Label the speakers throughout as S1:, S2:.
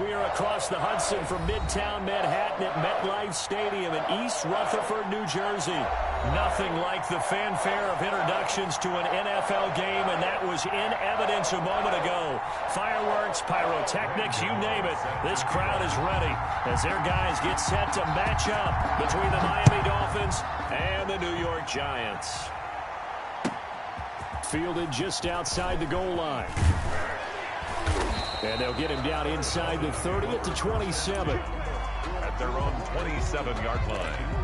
S1: We are across the Hudson from Midtown Manhattan at MetLife Stadium in East Rutherford, New Jersey. Nothing like the fanfare of introductions to an NFL game, and that was in evidence a moment ago. Fireworks, pyrotechnics, you name it. This crowd is ready as their guys get set to match up between the Miami Dolphins and the New York Giants. Fielded just outside the goal line. And they'll get him down inside the 30 at the 27.
S2: At their own 27-yard line.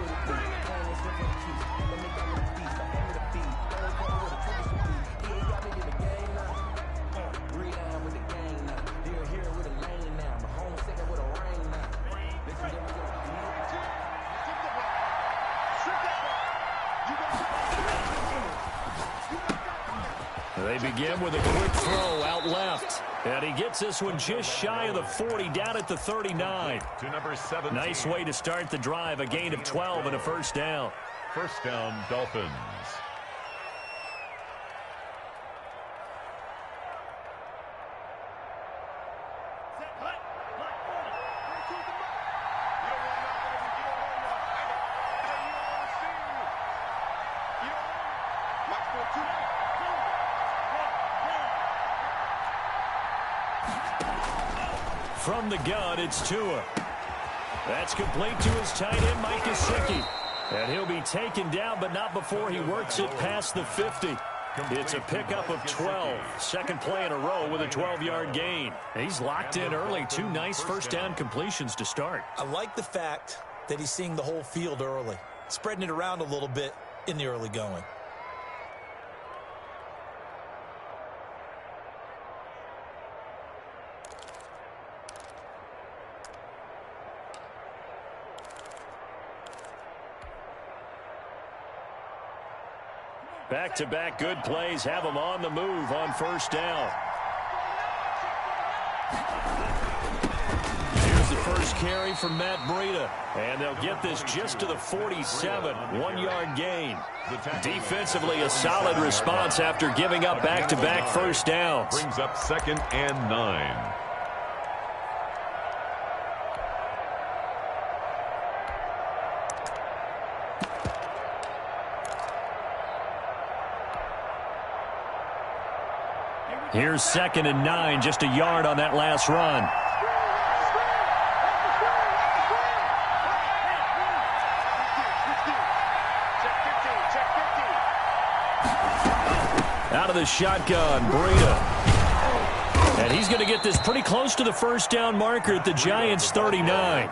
S1: They begin with a quick throw out left. And he gets this one just shy of the 40, down at the 39.
S2: To number 17.
S1: Nice way to start the drive, a gain of 12 and a first down.
S2: First down, Dolphins.
S1: From the gun, it's Tua. That's complete to his tight end, Mike Gesicki. And he'll be taken down, but not before he works it past the 50. It's a pickup of 12. Second play in a row with a 12-yard gain. He's locked in early. Two nice first down completions to start.
S3: I like the fact that he's seeing the whole field early, spreading it around a little bit in the early going.
S1: Back-to-back good plays have them on the move on first down. Here's the first carry from Matt Breida. And they'll get this just to the 47. 1-yard gain. Defensively, a solid response after giving up back-to-back first downs.
S2: Brings up 2nd and 9.
S1: Here's 2nd and 9, just a yard on that last run. Out of the shotgun, Breida. And he's going to get this pretty close to the first down marker at the Giants' 39.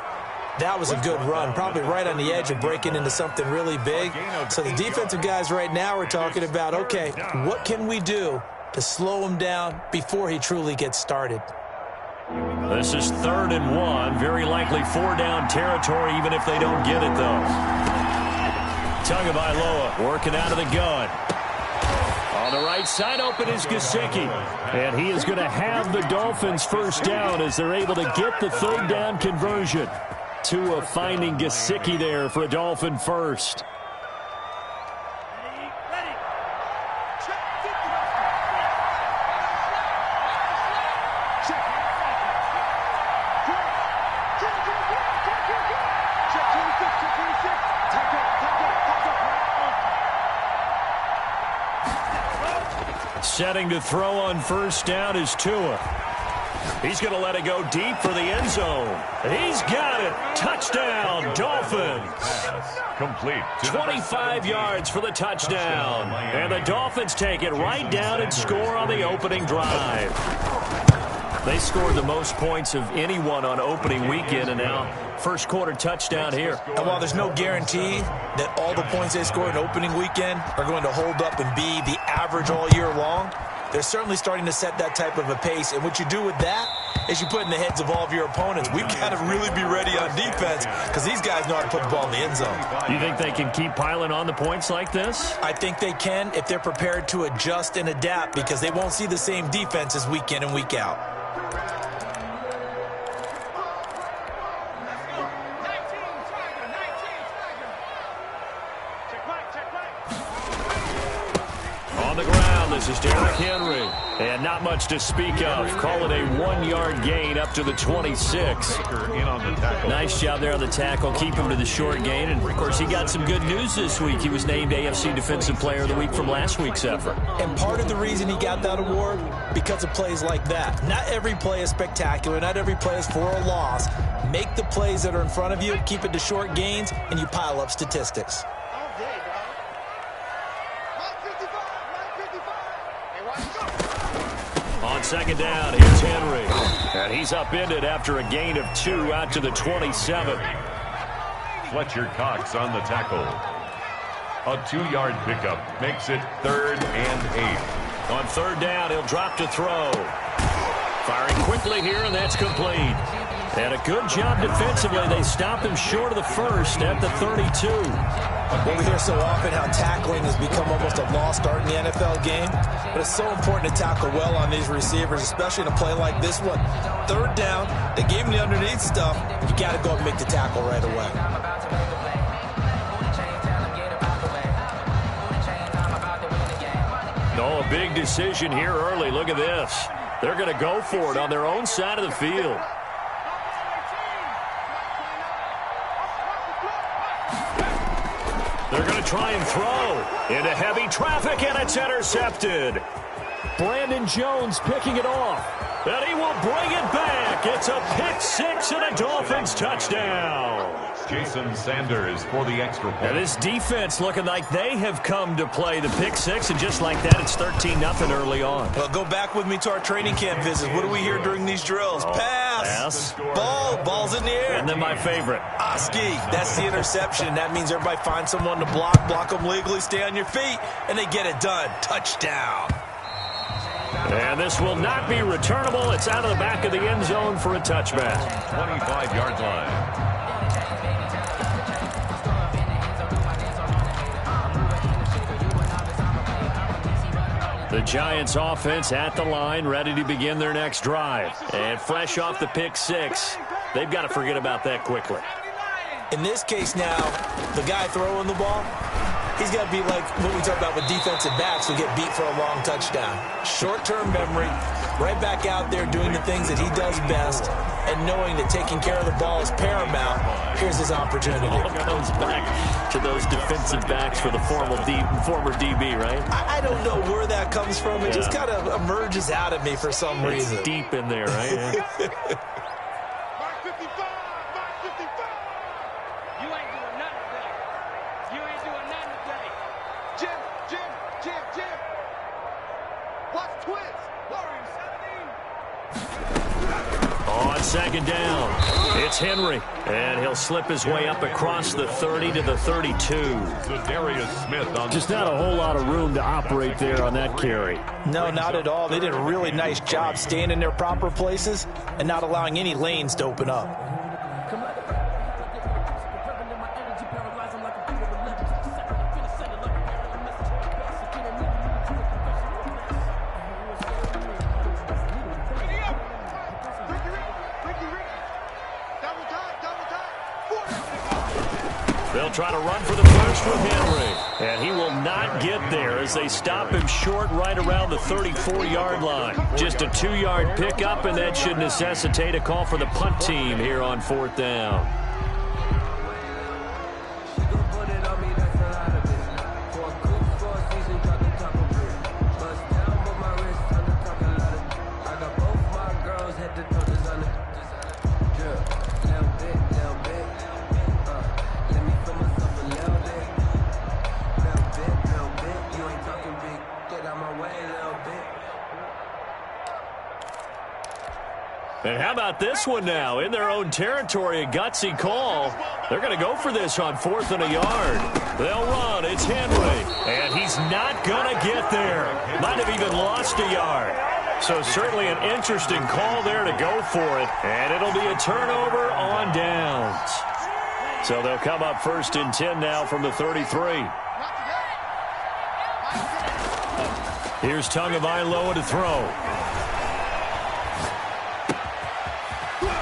S3: That was a good run, probably right on the edge of breaking into something really big. So the defensive guys right now are talking about, okay, what can we do to slow him down before he truly gets started?
S1: This is 3rd and 1. Very likely 4-down territory, even if they don't get it, though. Tagovailoa working out of the gun. On the right side, open is Gesicki. And he is going to have the Dolphins first down as they're able to get the 3rd down conversion. Tua finding Gesicki there for a Dolphin first. Setting to throw on first down is Tua. He's going to let it go deep for the end zone. He's got it. Touchdown, Dolphins.
S2: Complete.
S1: 25 yards for the touchdown. And the Dolphins take it right down and score on the opening drive. They scored the most points of anyone on opening weekend, and now first quarter touchdown here.
S3: And while there's no guarantee that all the points they scored in opening weekend are going to hold up and be the average all year long, they're certainly starting to set that type of a pace. And what you do with that is you put in the heads of all of your opponents, we've got to really be ready on defense because these guys know how to put the ball in the end zone.
S1: You think they can keep piling on the points like this?
S3: I think they can if they're prepared to adjust and adapt, because they won't see the same defenses week in and week out.
S1: On the ground. down. This is Derrick Henry. And not much to speak of. Call it a 1-yard gain up to the 26. Nice job there on the tackle. Keep him to the short gain. And, of course, he got some good news this week. He was named AFC Defensive Player of the Week from last week's effort.
S3: And part of the reason he got that award, because of plays like that. Not every play is spectacular. Not every play is for a loss. Make the plays that are in front of you, keep it to short gains, and you pile up statistics.
S1: On second down, here's Henry. And he's upended after a gain of 2 out to the 27.
S2: Fletcher Cox on the tackle. A 2-yard pickup makes it 3rd and 8.
S1: On third down, he'll drop to throw. Firing quickly here, and that's complete. And a good job defensively. They stopped him short of the first at the 32.
S3: Well, we hear so often how tackling has become almost a lost art in the NFL game. But it's so important to tackle well on these receivers, especially in a play like this one. Third down, they gave him the underneath stuff. You got to go and make the tackle right away.
S1: Oh, a big decision here early. Look at this. They're going to go for it on their own side of the field. They're going to try and throw into heavy traffic, and it's intercepted. Brandon Jones picking it off, and he will bring it back. It's a pick six and a Dolphins touchdown.
S2: Jason Sanders for the extra point.
S1: And this defense looking like they have come to play the pick six, and just like that, it's 13-0 early on.
S3: Well, go back with me to our training camp visits. What do we hear during these drills? Pass. Ball's in the air.
S1: And then my favorite.
S3: Oski, that's the interception. That means everybody finds someone to block them legally, stay on your feet, and they get it done. Touchdown.
S1: And this will not be returnable. It's out of the back of the end zone for a touchback.
S2: 25-yard line.
S1: The Giants offense at the line, ready to begin their next drive. And fresh off the pick six, they've got to forget about that quickly.
S3: In this case now, the guy throwing the ball, he's got to be like what we talk about with defensive backs who get beat for a long touchdown. Short-term memory, right back out there doing the things that he does best, and knowing that taking care of the ball is paramount. Here's his opportunity.
S1: All comes back to those defensive backs for the former DB, right?
S3: I don't know where that comes from. It just kind of emerges out of me for some reason.
S1: It's deep in there, right? On second down, it's Henry, and he'll slip his way up across the 30 to the 32.
S2: Darius Smith on
S1: just not a whole lot of room to operate there on that carry.
S3: No, not at all. They did a really nice job staying in their proper places and not allowing any lanes to open up.
S1: They'll try to run for the first with Henry. And he will not get there as they stop him short right around the 34-yard line. Just a 2-yard pickup, and that should necessitate a call for the punt team here on fourth down. And how about this one now? In their own territory, a gutsy call. They're going to go for this on 4th and a yard. They'll run. It's Henry. And he's not going to get there. Might have even lost a yard. So certainly an interesting call there to go for it. And it'll be a turnover on downs. So they'll come up 1st and 10 now from the 33. Here's Tagovailoa to throw.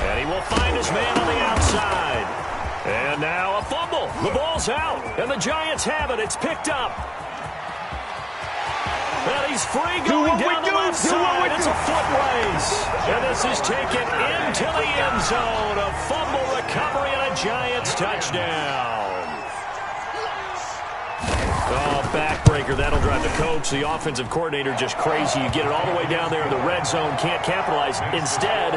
S1: And he will find his man on the outside. And now a fumble. The ball's out. And the Giants have it. It's picked up. And He's free going down the left side. It's a foot race. And this is taken into the end zone. A fumble recovery and a Giants touchdown. Oh, backbreaker. That'll drive the coach, the offensive coordinator, just crazy. You get it all the way down there in the red zone, can't capitalize. Instead,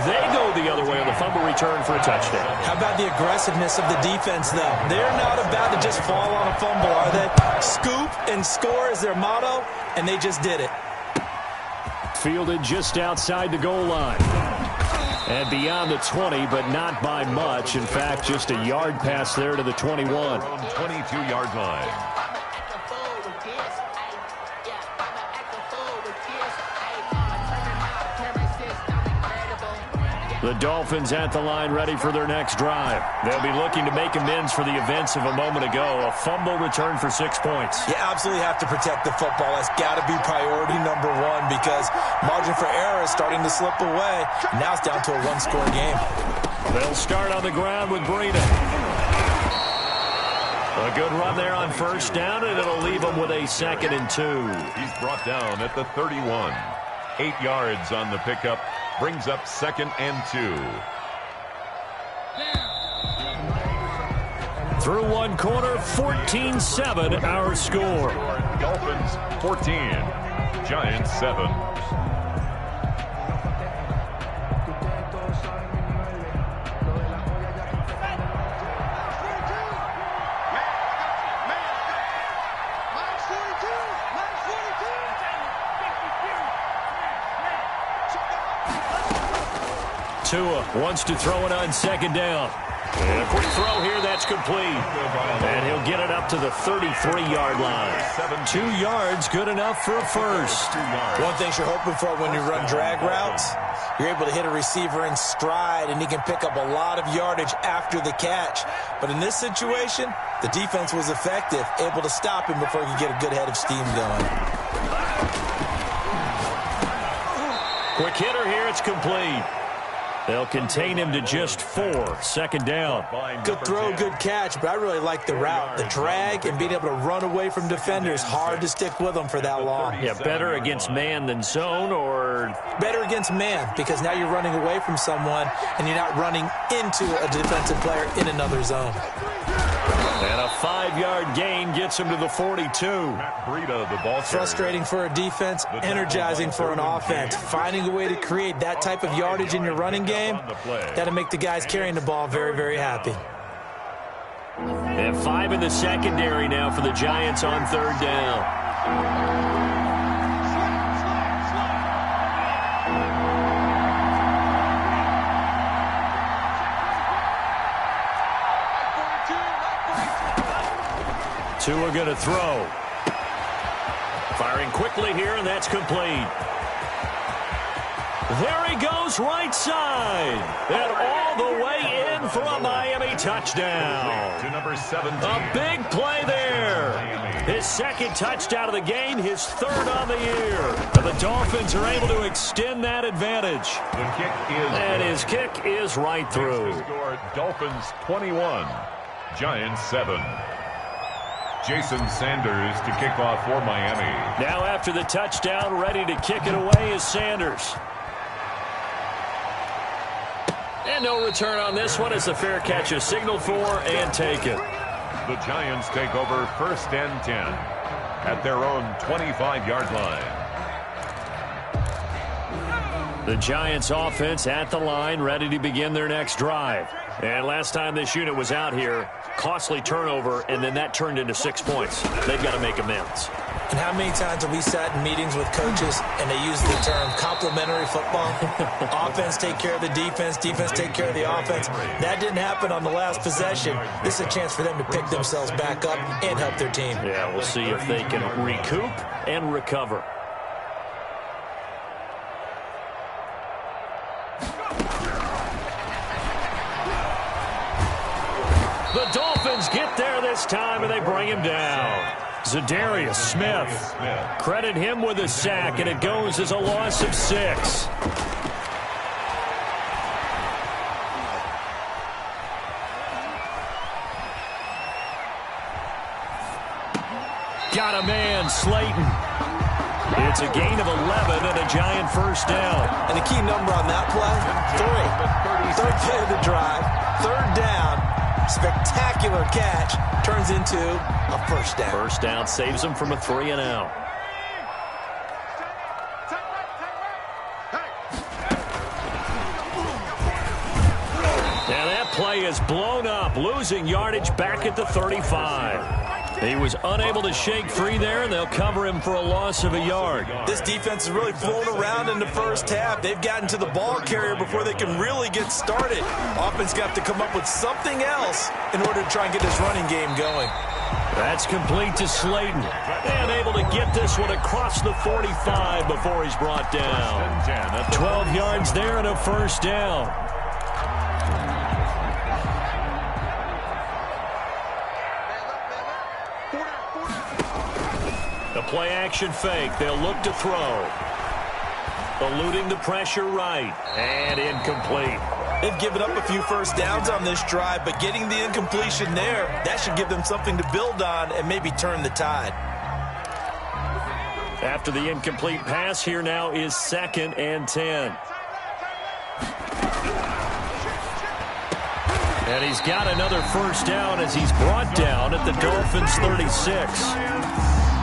S1: they go the other way on the fumble return for a touchdown.
S3: How about the aggressiveness of the defense, though? They're not about to just fall on a fumble, are they? Scoop and score is their motto, and they just did it.
S1: Fielded just outside the goal line. And beyond the 20, but not by much. In fact, just a yard pass there to the 21.
S2: 22-yard line.
S1: The Dolphins at the line ready for their next drive. They'll be looking to make amends for the events of a moment ago. A fumble return for 6 points.
S3: You absolutely have to protect the football. That's got to be priority number one because margin for error is starting to slip away. Now it's down to a one-score game.
S1: They'll start on the ground with Breida. A good run there on first down, and it'll leave them with a 2nd and 2.
S2: He's brought down at the 31. 8 yards on the pickup. Brings up 2nd and 2.
S1: Through one quarter, 14-7 our score.
S2: Dolphins 14, Giants 7.
S1: Tua wants to throw it on 2nd down. And a quick throw here, that's complete. And he'll get it up to the 33-yard line. 2 yards, good enough for a first.
S3: One thing you're hoping for when you run drag routes, you're able to hit a receiver in stride, and he can pick up a lot of yardage after the catch. But in this situation, the defense was effective, able to stop him before he could get a good head of steam going.
S1: Quick hitter here, it's complete. They'll contain him to just 4. 2nd down.
S3: Good throw, good catch, but I really like the route. The drag and being able to run away from defenders. Hard to stick with them for that long.
S1: Yeah, better against man than zone, or?
S3: Better against man, because now you're running away from someone and you're not running into a defensive player in another zone.
S1: And a 5-yard gain gets him to the 42.
S2: Breida, the ball
S3: frustrating for a defense, energizing for an offense. Finding a way to create that type of yardage in your running game, that'll make the guys carrying the ball very, very happy.
S1: And 5 in the secondary now for the Giants on 3rd down. Tua going to throw. Firing quickly here, and that's complete. There he goes, right side. And all the way in for a Miami touchdown.
S2: To number 17.
S1: A big play there. His 2nd touchdown of the game, his 3rd on the year. And the Dolphins are able to extend that advantage.
S2: The kick is
S1: and his kick is right through.
S2: Score, Dolphins 21, Giants 7. Jason Sanders to kick off for Miami.
S1: Now after the touchdown, ready to kick it away is Sanders. And no return on this one as the fair catch is signaled for and taken.
S2: The Giants take over 1st and 10 at their own 25-yard line.
S1: The Giants offense at the line, ready to begin their next drive. And last time this unit was out here, costly turnover, and then that turned into 6 points. They've got to make amends.
S3: And how many times have we sat in meetings with coaches and they use the term complementary football? Offense take care of the defense, defense take care of the offense. That didn't happen on the last possession. This is a chance for them to pick themselves back up and help their team.
S1: Yeah, we'll see if they can recoup and recover. The Dolphins get there this time, and they bring him down. Zadarius Smith. Credit him with a sack, and it goes as a loss of 6. Got a man, Slayton. It's a gain of 11 and a giant first down.
S3: And the key number on that play, 3. Third play of the drive, third down, spectacular catch, turns into a first down.
S1: First down saves them from a 3-and-out. And that play is blown up, losing yardage back at the 35. He was unable to shake free there, and they'll cover him for a loss of a yard.
S3: This defense has really flown around in the first half. They've gotten to the ball carrier before they can really get started. Offense got to come up with something else in order to try and get this running game going.
S1: That's complete to Slayton. And able to get this one across the 45 before he's brought down. 12 yards there and a first down. The play-action fake. They'll look to throw. Eluding the pressure right. And incomplete.
S3: They've given up a few first downs on this drive, but getting the incompletion there, that should give them something to build on and maybe turn the tide.
S1: After the incomplete pass, here now is 2nd and 10. And he's got another first down as he's brought down at the Dolphins' 36.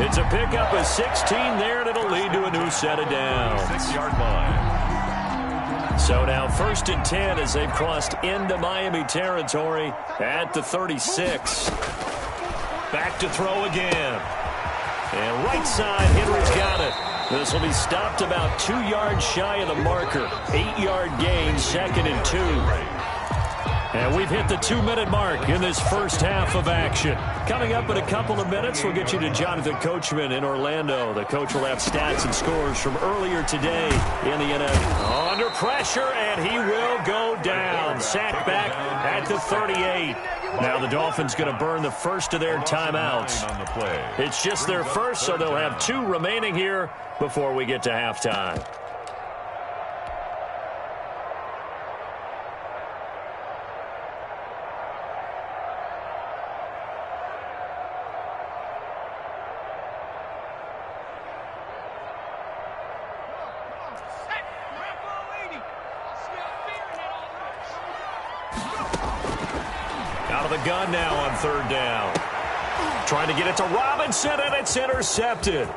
S1: It's a pickup of 16 there, and it'll lead to a new set of downs.
S2: 6-yard line.
S1: So now 1st and 10 as they've crossed into Miami territory at the 36. Back to throw again. And right side, Henry's got it. This will be stopped about 2 yards shy of the marker. 8-yard gain, 2nd and 2. And we've hit the 2-minute mark in this first half of action. Coming up in a couple of minutes, we'll get you to Jonathan Coachman in Orlando. The coach will have stats and scores from earlier today in the NFL. Under pressure, and he will go down. Sacked back at the 38. Now the Dolphins going to burn the first of their timeouts. It's just their first, so they'll have 2 remaining here before we get to halftime. The gun now on 3rd down. Trying to get it to Robinson, and it's intercepted.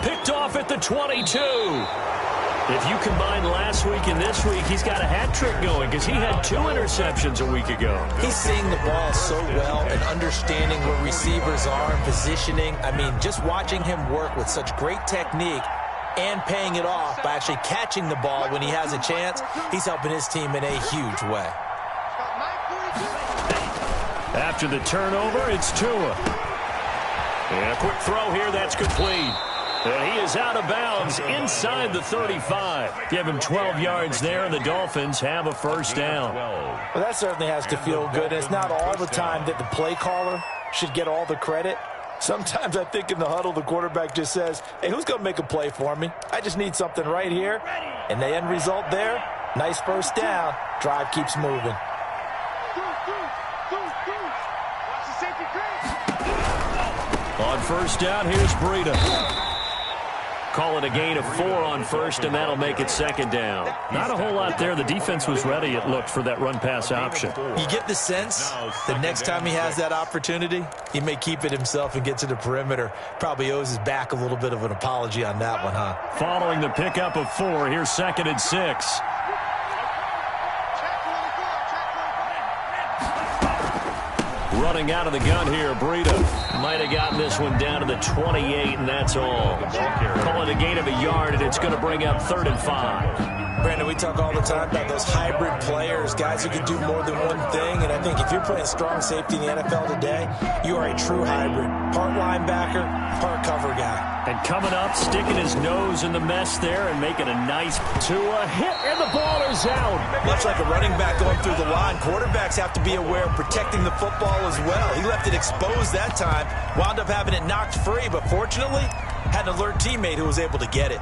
S1: Picked off at the 22. If you combine last week and this week, he's got a hat trick going because he had 2 interceptions a week ago.
S3: He's seeing the ball so well and understanding where receivers are and positioning. I mean, just watching him work with such great technique and paying it off by actually catching the ball when he has a chance, he's helping his team in a huge way.
S1: After the turnover, it's Tua. And a quick throw here, that's complete. And he is out of bounds inside the 35. Give him 12 yards there, and the Dolphins have a first down.
S3: Well, that certainly has to feel good. It's not all the time that the play caller should get all the credit. Sometimes I think in the huddle, the quarterback just says, hey, who's going to make a play for me? I just need something right here. And the end result there, nice first down. Drive keeps moving.
S1: On first down, here's Breida. Call it a gain of 4 on first, and that'll make it 2nd down. Not a whole lot there. The defense was ready, it looked, for that run-pass option.
S3: You get the sense the next time he has that opportunity, he may keep it himself and get to the perimeter. Probably owes his back a little bit of an apology on that one, huh?
S1: Following the pickup of 4, here's 2nd and 6. Running out of the gun here, Breida. Might have gotten this one down to the 28, and that's all. Call it a gain of a yard, and it's going to bring up 3rd and 5.
S3: Brandon, we talk all the time about those hybrid players, guys who can do more than one thing, and I think if you're playing strong safety in the NFL today, you are a true hybrid. Part linebacker, part cover guy.
S1: And coming up, sticking his nose in the mess there and making a nice Tua hit, and the ball is out.
S3: Much like a running back going through the line, quarterbacks have to be aware of protecting the football as well. He left it exposed that time, wound up having it knocked free, but fortunately, had an alert teammate who was able to get it.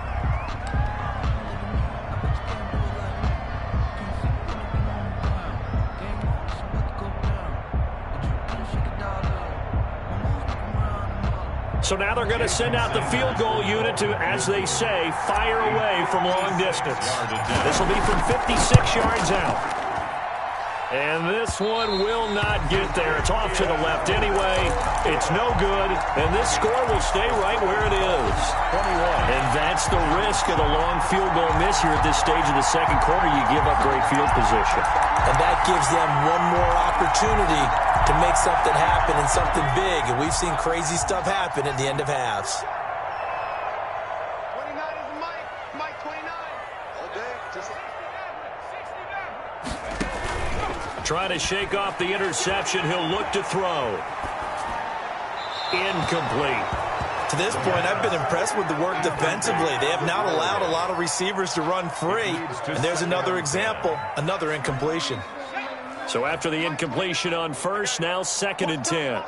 S1: So now they're going to send out the field goal unit to, as they say, fire away from long distance. This will be from 56 yards out. And this one will not get there. It's off to the left anyway. It's no good. And this score will stay right where it is. 21. And that's the risk of the long field goal miss here at this stage of the second quarter. You give up great field position.
S3: And that gives them one more opportunity to make something happen and something big. And we've seen crazy stuff happen at the end of halves.
S4: 29 is Mike 29. All day. Just
S1: trying to shake off the interception. He'll look to throw. Incomplete.
S3: To this point, I've been impressed with the work defensively. They have not allowed a lot of receivers to run free. And there's another example, another incompletion.
S1: So after the incompletion on first, now 2nd and 10.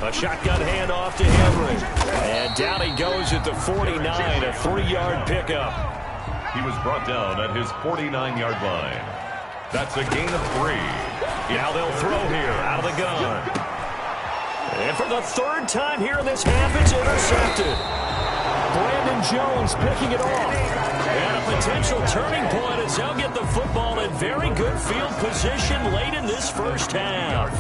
S1: A shotgun handoff to Henry. And down he goes at the 49, a 3-yard pickup.
S2: He was brought down at his 49-yard line. That's a gain of 3.
S1: Now they'll throw here out of the gun. And for the 3rd time here in this half, it's intercepted. Brandon Jones picking it off. And a potential turning point as they'll get the football in very good field position late in this first half.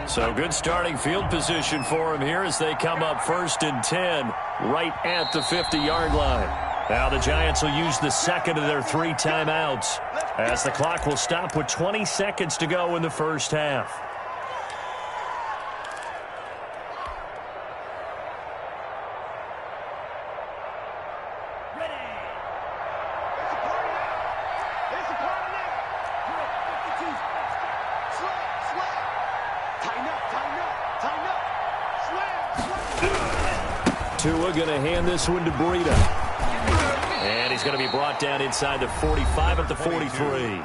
S1: So good starting field position for him here as they come up 1st and 10 right at the 50-yard line. Now the Giants will use the 2nd of their 3 timeouts as the clock will stop with 20 seconds to go in the first half. Tua going to hand this one to Breida. And he's going to be brought down inside the 45 at the 43.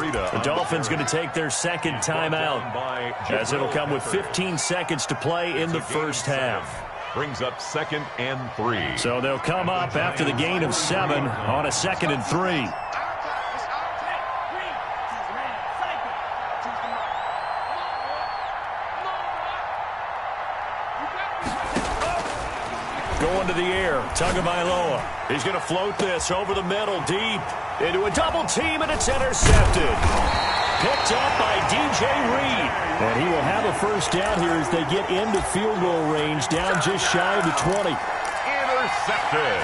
S1: The Dolphins going to take their 2nd timeout as it'll come with 15 seconds to play in the first half.
S2: Brings up 2nd and 3.
S1: So they'll come up after the gain of 7 on a 2nd and 3. Going to the air, Tagovailoa. He's going to float this over the middle, deep into a double team, and it's intercepted. Picked up by DJ Reed. And he will have a first down here as they get into field goal range, down just shy of the 20.
S2: Intercepted.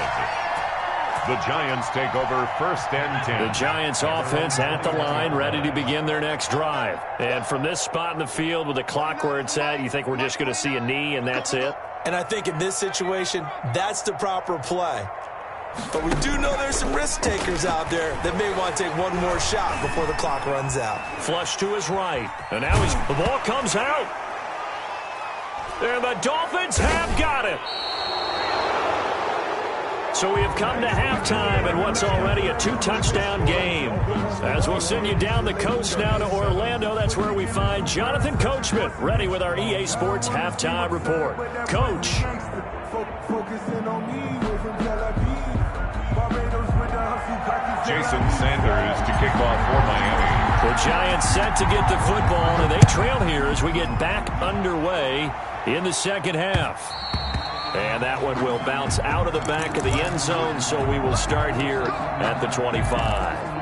S2: The Giants take over 1st and 10.
S1: The Giants offense at the line, ready to begin their next drive. And from this spot in the field with the clock where it's at, you think we're just going to see a knee and that's it?
S3: And I think in this situation, that's the proper play. But we do know there's some risk takers out there that may want to take one more shot before the clock runs out.
S1: Flush to his right. And now the ball comes out. And the Dolphins have got it. So we have come to halftime in what's already a 2-touchdown game. As we'll send you down the coast now to Orlando, that's where we find Jonathan Coachman, ready with our EA Sports Halftime Report. Coach.
S2: Jason Sanders to kick off for Miami.
S1: The Giants set to get the football, and they trail here as we get back underway in the second half. And that one will bounce out of the back of the end zone, so we will start here at the 25.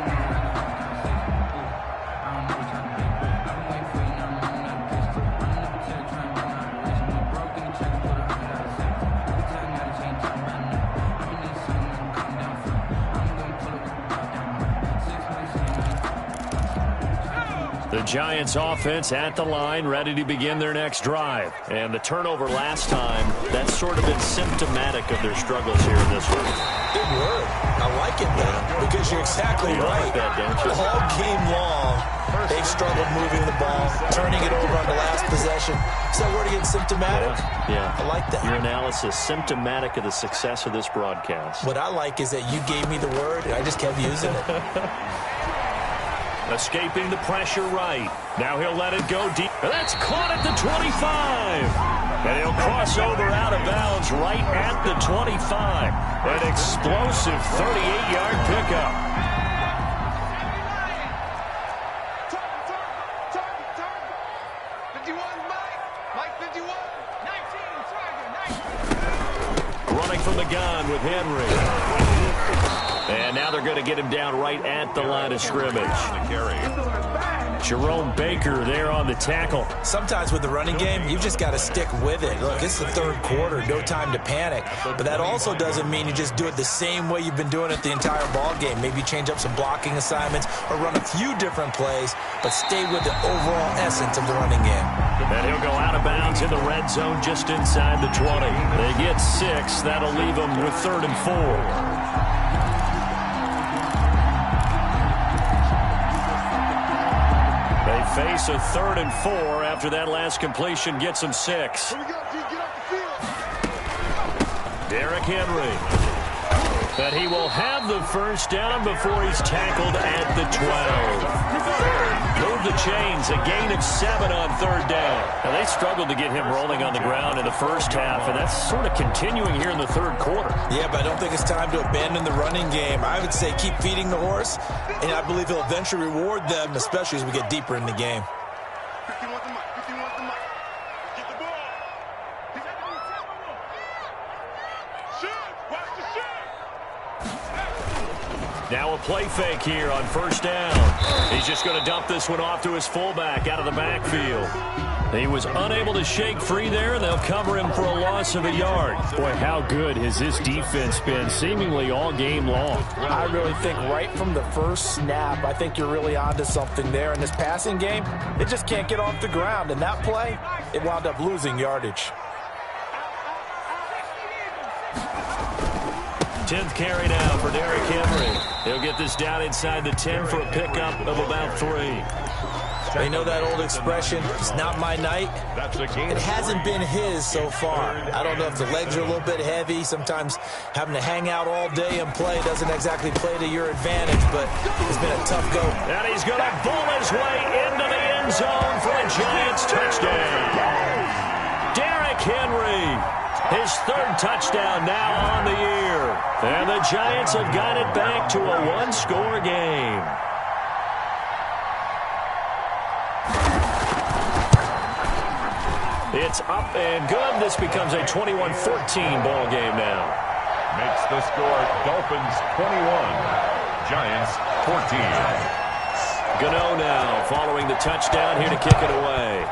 S1: The Giants offense at the line, ready to begin their next drive. And the turnover last time, that's sort of been symptomatic of their struggles here in this one.
S3: Big word. I like it, though, because you're exactly right.
S1: Like that, don't you?
S3: All game long, they've struggled moving the ball, turning it over on the last possession. Is that word again, symptomatic?
S1: Yeah.
S3: I like that.
S1: Your analysis, symptomatic of the success of this broadcast.
S3: What I like is that you gave me the word, and I just kept using it.
S1: Escaping the pressure right. Now he'll let it go deep. And that's caught at the 25. And he'll cross over out of bounds right at the 25. An explosive 38-yard pickup. Running from the gun with Henry. And now they're going to get him down right at the line of scrimmage. Jerome Baker there on the tackle.
S3: Sometimes with the running game, you've just got to stick with it. Look, it's the third quarter, no time to panic. But that also doesn't mean you just do it the same way you've been doing it the entire ball game. Maybe change up some blocking assignments or run a few different plays, but stay with the overall essence of the running game.
S1: And he'll go out of bounds in the red zone just inside the 20. They get 6. That'll leave them with 3rd and 4. Face a 3rd and 4 after that last completion gets him 6. Derrick Henry. But he will have the first down before he's tackled at the 12. Move the chains, a gain of 7 on 3rd down. Now they struggled to get him rolling on the ground in the first half, and that's sort of continuing here in the 3rd quarter.
S3: Yeah, but I don't think it's time to abandon the running game. I would say keep feeding the horse, and I believe he'll eventually reward them, especially as we get deeper in the game.
S1: Now a play fake here on 1st down. He's just going to dump this one off to his fullback out of the backfield. He was unable to shake free there, and they'll cover him for a loss of a yard.
S5: Boy, how good has this defense been seemingly all game long?
S3: I really think right from the first snap, I think you're really onto something there. In this passing game, it just can't get off the ground. And that play, it wound up losing yardage.
S1: 10th carry now for Derrick Henry. He'll get this down inside the 10 for a pickup of about 3.
S3: They know that old expression, it's not my night. It hasn't been his so far. I don't know if the legs are a little bit heavy. Sometimes having to hang out all day and play doesn't exactly play to your advantage, but it's been a tough go.
S1: And he's going to bull his way into the end zone for a Giants touchdown. Derrick Henry, his 3rd touchdown now on the year. And the Giants have got it back to a 1-score game. It's up and good. This becomes a 21-14 ball game now.
S2: Makes the score Dolphins 21, Giants 14.
S1: Gano now following the touchdown here to kick it away.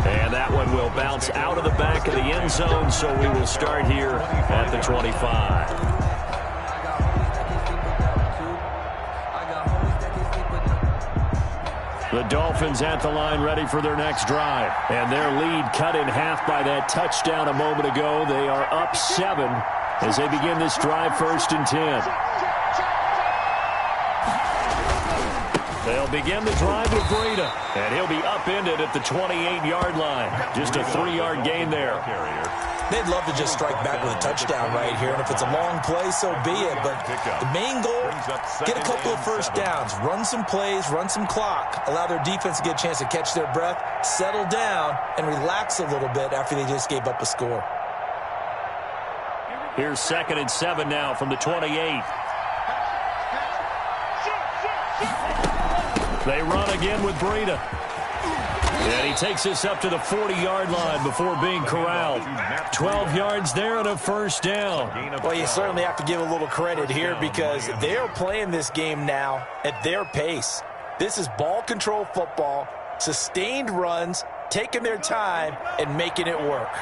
S1: And that one will bounce out of the back of the end zone, so we will start here at the 25. The Dolphins at the line ready for their next drive. And their lead cut in half by that touchdown a moment ago. They are up 7 as they begin this drive 1st and 10. They'll begin the drive with Breida, and he'll be upended at the 28-yard line. Just a 3-yard gain there.
S3: They'd love to just strike back with a touchdown right here, and if it's a long play, so be it. But the main goal, get a couple of first downs, run some plays, run some clock, allow their defense to get a chance to catch their breath, settle down, and relax a little bit after they just gave up a score.
S1: Here's 2nd and 7 now from the 28. They run again with Breida. And he takes this up to the 40-yard line before being corralled. 12 yards there and a first down.
S3: Well, you certainly have to give a little credit here because they're playing this game now at their pace. This is ball control football, sustained runs, taking their time, and making it work.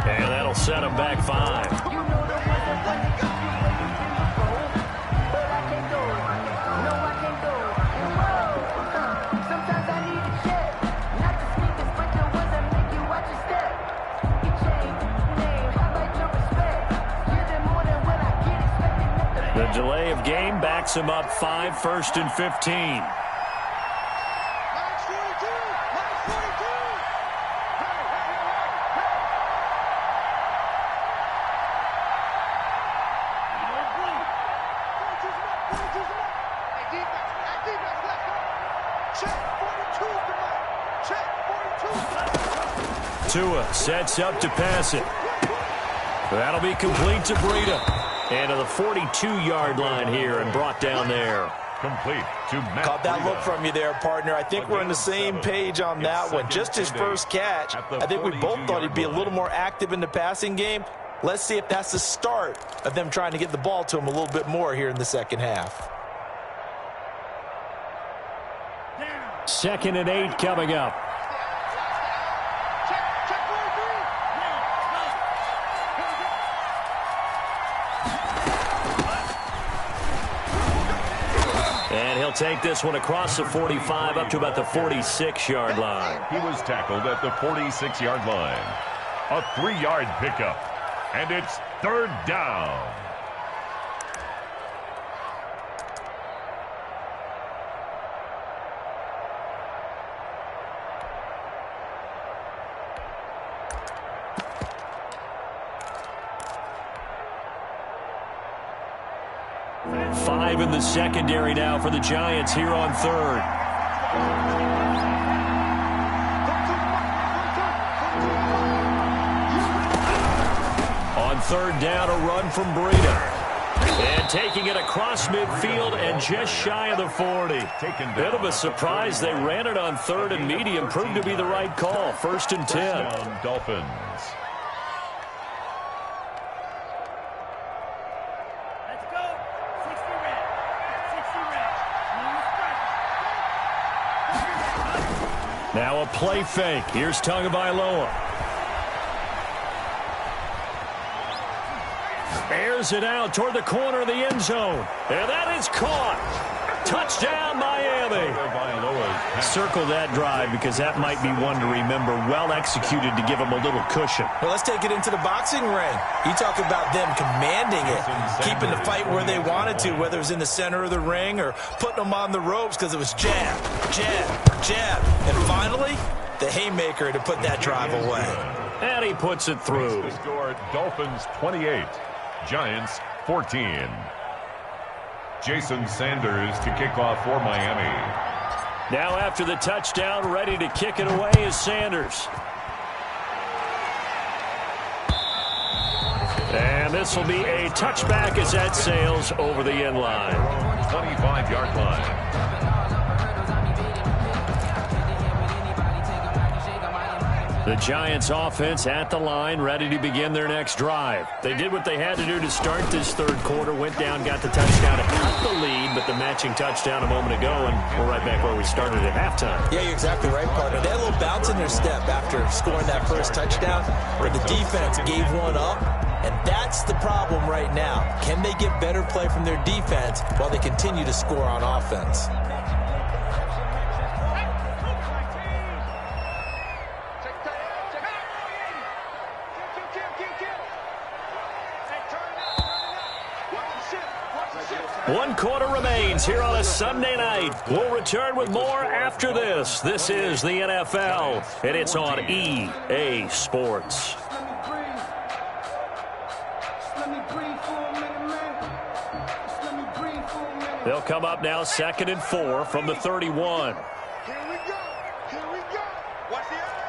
S1: And that'll set him back 5. The delay of game backs him up 5, 1st and 15. Tua sets up to pass it. That'll be complete to Breida. And to the 42-yard line here and brought down there.
S2: Complete to Matt.
S3: Caught that look from you there, partner. I think we're on the same page on that one. Just his first catch. I think we both thought he'd be a little more active in the passing game. Let's see if that's the start of them trying to get the ball to him a little bit more here in the second half.
S1: 2nd and 8 coming up. And he'll take this one across the 45 up to about the 46-yard line.
S2: He was tackled at the 46-yard line. A 3-yard pickup. And it's 3rd down.
S1: Five in the secondary now for the Giants here on 3rd. On 3rd down, a run from Breida. And taking it across midfield and just shy of the 40. Bit of a surprise. They ran it on 3rd and medium. Proved to be the right call. 1st and 10.
S2: Dolphins.
S1: Now a play fake. Here's Tagovailoa. Airs it out toward the corner of the end zone. And that is caught. Touchdown, Miami. Circle that drive because that might be one to remember. Well executed to give them a little cushion.
S3: Well, let's take it into the boxing ring. You talk about them commanding it, keeping the fight where they wanted to, whether it was in the center of the ring or putting them on the ropes because it was jab, jab, jab. And finally, the haymaker to put that drive away.
S1: And he puts it through.
S2: The score, Dolphins 28, Giants 14. Jason Sanders to kick off for Miami.
S1: Now after the touchdown, ready to kick it away is Sanders. And this will be a touchback as that sails over the end line.
S2: 25-yard line.
S1: The Giants offense at the line, ready to begin their next drive. They did what they had to do to start this 3rd quarter, went down, got the touchdown to cut the lead, but the matching touchdown a moment ago, and we're right back where we started at halftime.
S3: Yeah, you're exactly right, partner. They had a little bounce in their step after scoring that first touchdown, but the defense gave one up, and that's the problem right now. Can they get better play from their defense while they continue to score on offense?
S1: One quarter remains here on a Sunday night. We'll return with more after this. This is the NFL, and it's on EA Sports. They'll come up now 2nd and 4 from the 31.
S4: Here we go. Here we go. Watch the eye.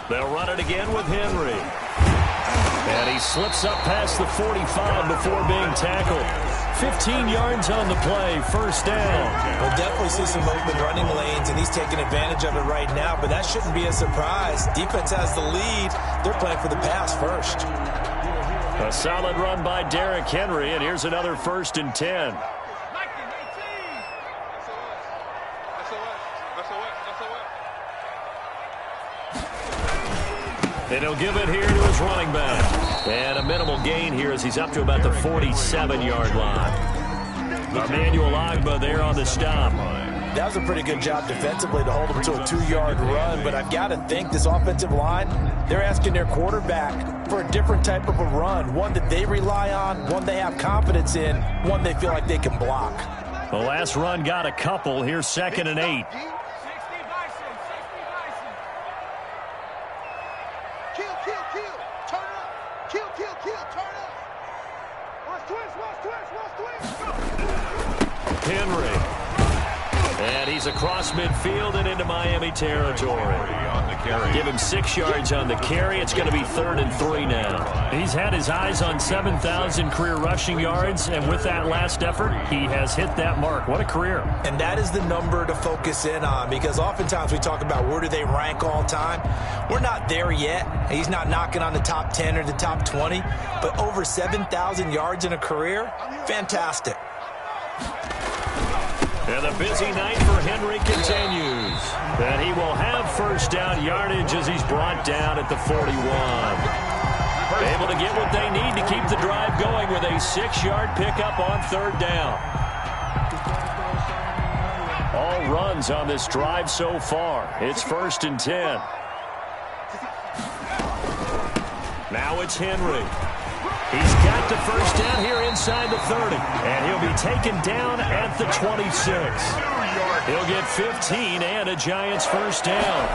S1: They'll run it again with Henry. And he slips up past the 45 before being tackled. 15 yards on the play, 1st down.
S3: We'll definitely see some open running lanes, and he's taking advantage of it right now, but that shouldn't be a surprise. Defense has the lead. They're playing for the pass first.
S1: A solid run by Derrick Henry, and here's another 1st and 10. And he'll give it here to his running back. And a minimal gain here as he's up to about the 47-yard line. Emmanuel Ogbah there on the stop.
S3: That was a pretty good job defensively to hold them to a 2-yard run, but I've got to think this offensive line, they're asking their quarterback for a different type of a run, one that they rely on, one they have confidence in, one they feel like they can block.
S1: The last run got a couple. Here's 2nd and 8. Henry. And he's across midfield and into Miami territory.
S2: On the carry.
S1: Give him 6 yards on the carry. It's going to be 3rd and 3 now. He's had his eyes on 7,000 career rushing yards, and with that last effort, he has hit that mark. What a career.
S3: And that is the number to focus in on, because oftentimes we talk about where do they rank all time. We're not there yet. He's not knocking on the top 10 or the top 20, but over 7,000 yards in a career, fantastic.
S1: And the busy night for Henry continues. And he will have first down yardage as he's brought down at the 41. Able to get what they need to keep the drive going with a 6-yard pickup on 3rd down. All runs on this drive so far. It's 1st and 10. Now it's Henry. He's got the first down here inside the 30. And he'll be taken down at the 26. He'll get 15 and a Giants first down.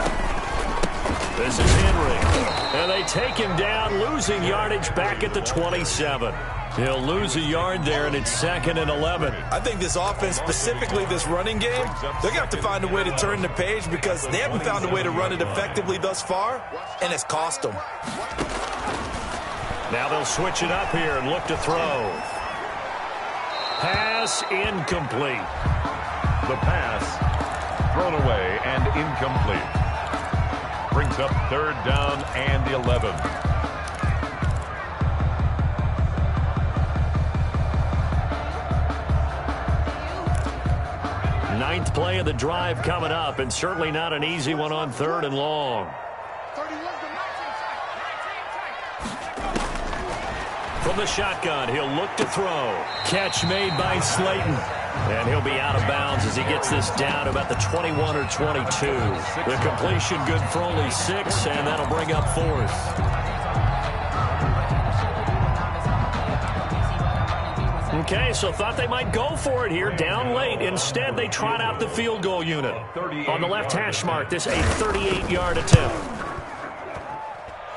S1: This is Henry. And they take him down, losing yardage back at the 27. He'll lose a yard there, and it's 2nd and 11.
S3: I think this offense, specifically this running game, they're going to have to find a way to turn the page because they haven't found a way to run it effectively thus far, and it's cost them.
S1: Now they'll switch it up here and look to throw. Pass incomplete.
S2: The pass thrown away and incomplete. Brings up 3rd down and 11.
S1: Ninth play of the drive coming up, and certainly not an easy one on 3rd and long. From the shotgun, he'll look to throw. Catch made by Slayton. And he'll be out of bounds as he gets this down to about the 21 or 22. The completion good for only 6, and that'll bring up 4th. Okay, so thought they might go for it here, down late. Instead, they trot out the field goal unit. On the left hash mark, this a 38-yard attempt.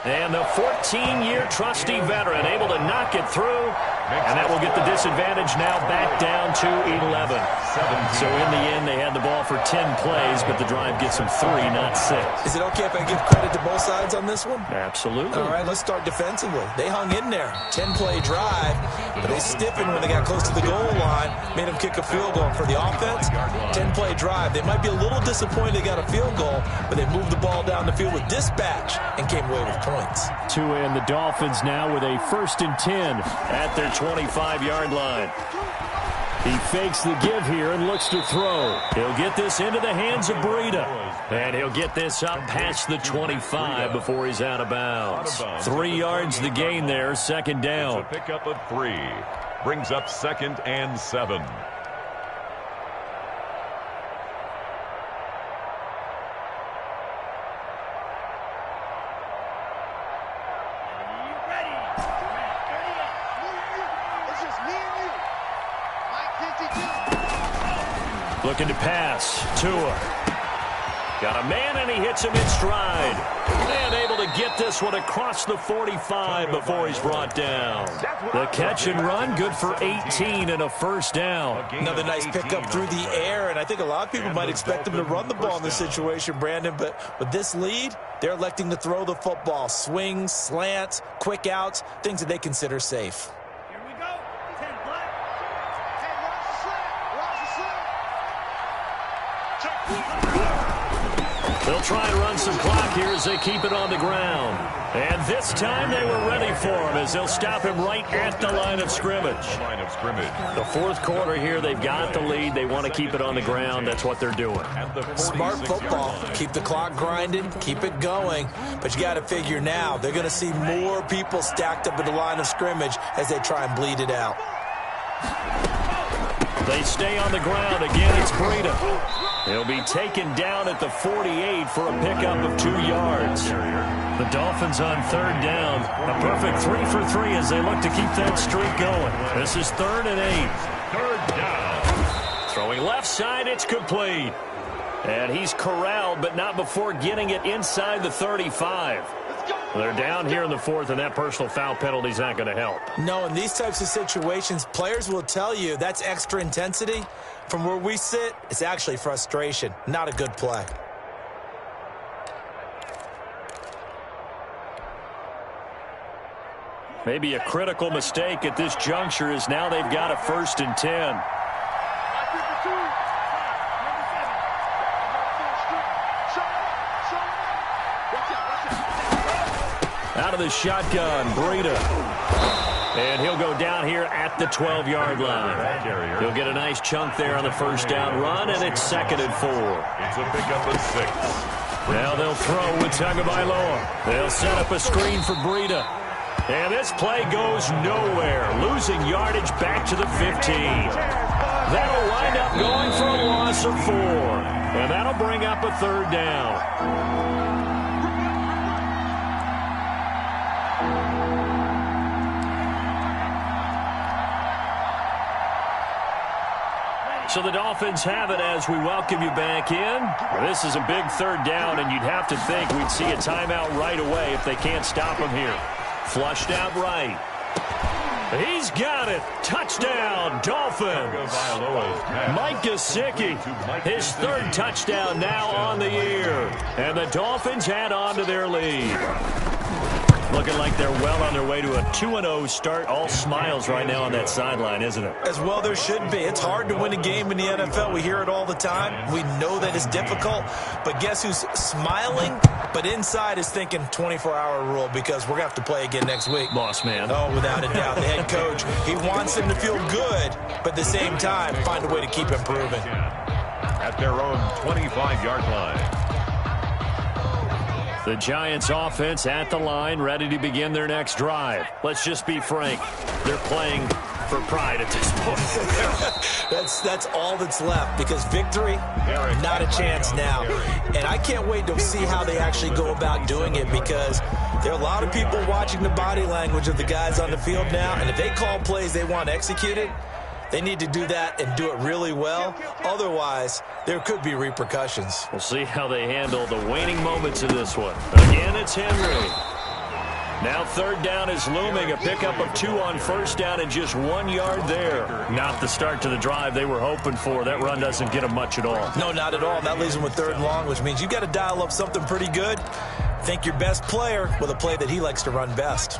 S1: And the 14-year trusty veteran able to knock it through. And that will get the disadvantage now back down to 11. So in the end, they had the ball for 10 plays, but the drive gets them 3, not 6.
S3: Is it okay if I give credit to both sides on this one?
S1: Absolutely.
S3: All right, let's start defensively. They hung in there. 10-play drive, but they stiffened when they got close to the goal line, made them kick a field goal. For the offense, 10-play drive. They might be a little disappointed they got a field goal, but they moved the ball down the field with dispatch and came away with points.
S1: And the Dolphins now with a 1st and 10 at their 25-yard line. He fakes the give here and looks to throw. He'll get this into the hands of Breida. And he'll get this up past the 25 before he's out of bounds. 3 yards the gain there, 2nd down.
S2: It's a pickup of 3. Brings up 2nd and 7.
S1: Looking to pass. Tua. Got a man, and he hits him in stride. And able to get this one across the 45 before he's brought down. The catch and run, good for 18 and a first down.
S3: Another nice pickup through the air, and I think a lot of people might expect him to run the ball in this situation, Brandon, but with this lead, they're electing to throw the football. Swings, slants, quick outs, things that they consider safe.
S1: They'll try and run some clock here as they keep it on the ground. And this time they were ready for him as they'll stop him right at the line of scrimmage. The 4th quarter here, they've got the lead. They want to keep it on the ground. That's what they're doing.
S3: Smart football. Keep the clock grinding, keep it going. But you got to figure now, they're going to see more people stacked up at the line of scrimmage as they try and bleed it out.
S1: They stay on the ground. Again, it's Breida. He'll be taken down at the 48 for a pickup of 2 yards. The Dolphins on 3rd down. A perfect 3 for 3 as they look to keep that streak going. This is 3rd and 8.
S2: 3rd down.
S1: Throwing left side, it's complete. And he's corralled, but not before getting it inside the 35. They're down here in the 4th, and that personal foul penalty is not going to help.
S3: No, in these types of situations, players will tell you that's extra intensity. From where we sit, it's actually frustration. Not a good play.
S1: Maybe a critical mistake at this juncture is now they've got a 1st and 10. Out of the shotgun, Breida. And he'll go down here at the 12-yard line. He'll get a nice chunk there on the 1st down run, and it's 2nd and 4.
S2: It's a pickup of 6.
S1: Now they'll throw with Tagovailoa. They'll set up a screen for Breida. And this play goes nowhere, losing yardage back to the 15. That'll wind up going for a loss of 4. And that'll bring up a 3rd down. So the Dolphins have it as we welcome you back in. This is a big 3rd down, and you'd have to think we'd see a timeout right away if they can't stop him here. Flushed out right. He's got it. Touchdown, Dolphins. Mike Gesicki, his 3rd touchdown now on the year. And the Dolphins add on to their lead. Looking like they're well on their way to a 2-0 start. All smiles right now on that sideline, isn't it?
S3: As well there should be. It's hard to win a game in the NFL. We hear it all the time. We know that it's difficult. But guess who's smiling? But inside is thinking 24-hour rule because we're going to have to play again next week.
S1: Boss man.
S3: Oh, without a doubt. The head coach, he wants them to feel good, but at the same time, find a way to keep improving.
S2: At their own 25-yard line.
S1: The Giants offense at the line, ready to begin their next drive. Let's just be frank. They're playing for pride at this point.
S3: That's all that's left because victory, not a chance now. And I can't wait to see how they actually go about doing it because there are a lot of people watching the body language of the guys on the field now. And if they call plays they want executed, they need to do that and do it really well. Otherwise, there could be repercussions.
S1: We'll see how they handle the waning moments of this one. Again, it's Henry. Now 3rd down is looming. A pickup of 2 on 1st down and just 1 yard there. Not the start to the drive they were hoping for. That run doesn't get them much at all.
S3: No, not at all. That leaves them with 3rd and long, which means you've got to dial up something pretty good. Think your best player with a play that he likes to run best.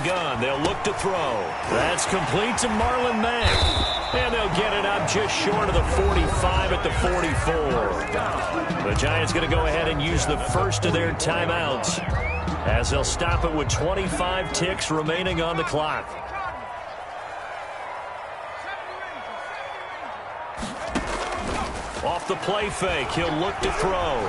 S1: Gun. They'll look to throw. That's complete to Marlon Mack. And they'll get it up just short of the 45 at the 44. The Giants going to go ahead and use the first of their timeouts as they'll stop it with 25 ticks remaining on the clock. Off the play fake, he'll look to throw.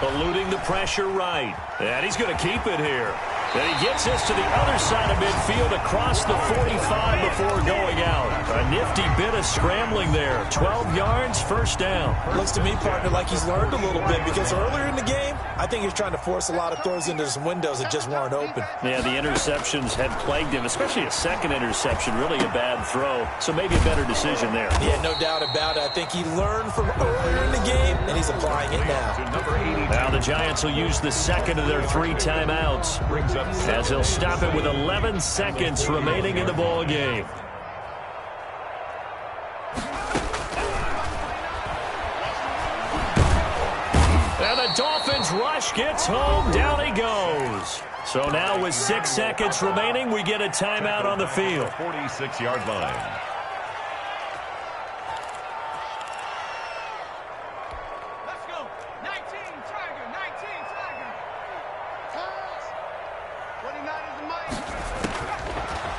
S1: Eluding the pressure right. And he's going to keep it here. And he gets this to the other side of midfield across the 45 before going out. A nifty bit of scrambling there. 12 yards, 1st down.
S3: Looks to me, partner, like he's learned a little bit because earlier in the game, I think he's trying to force a lot of throws into some windows that just weren't open.
S1: Yeah, the interceptions had plagued him, especially a 2nd interception, really a bad throw. So maybe a better decision there.
S3: Yeah, no doubt about it. I think he learned from earlier in the game, and he's applying it now.
S1: Now the Giants will use the 2nd of their 3 timeouts as they'll stop it with 11 seconds remaining in the ball game. And the Dolphins rush gets home. Down he goes. So now with 6 seconds remaining, we get a timeout on the field.
S2: 46-yard line.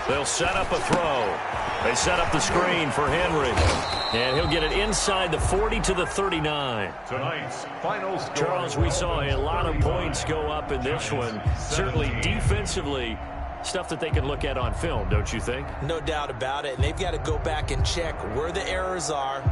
S1: They'll set up a throw. They set up the screen for Henry. And he'll get it inside the 40 to the 39.
S2: Tonight's final score.
S1: Charles, we saw a lot of points go up in this one. Certainly defensively, stuff that they can look at on film, don't you think?
S3: No doubt about it. And they've got to go back and check where the errors are.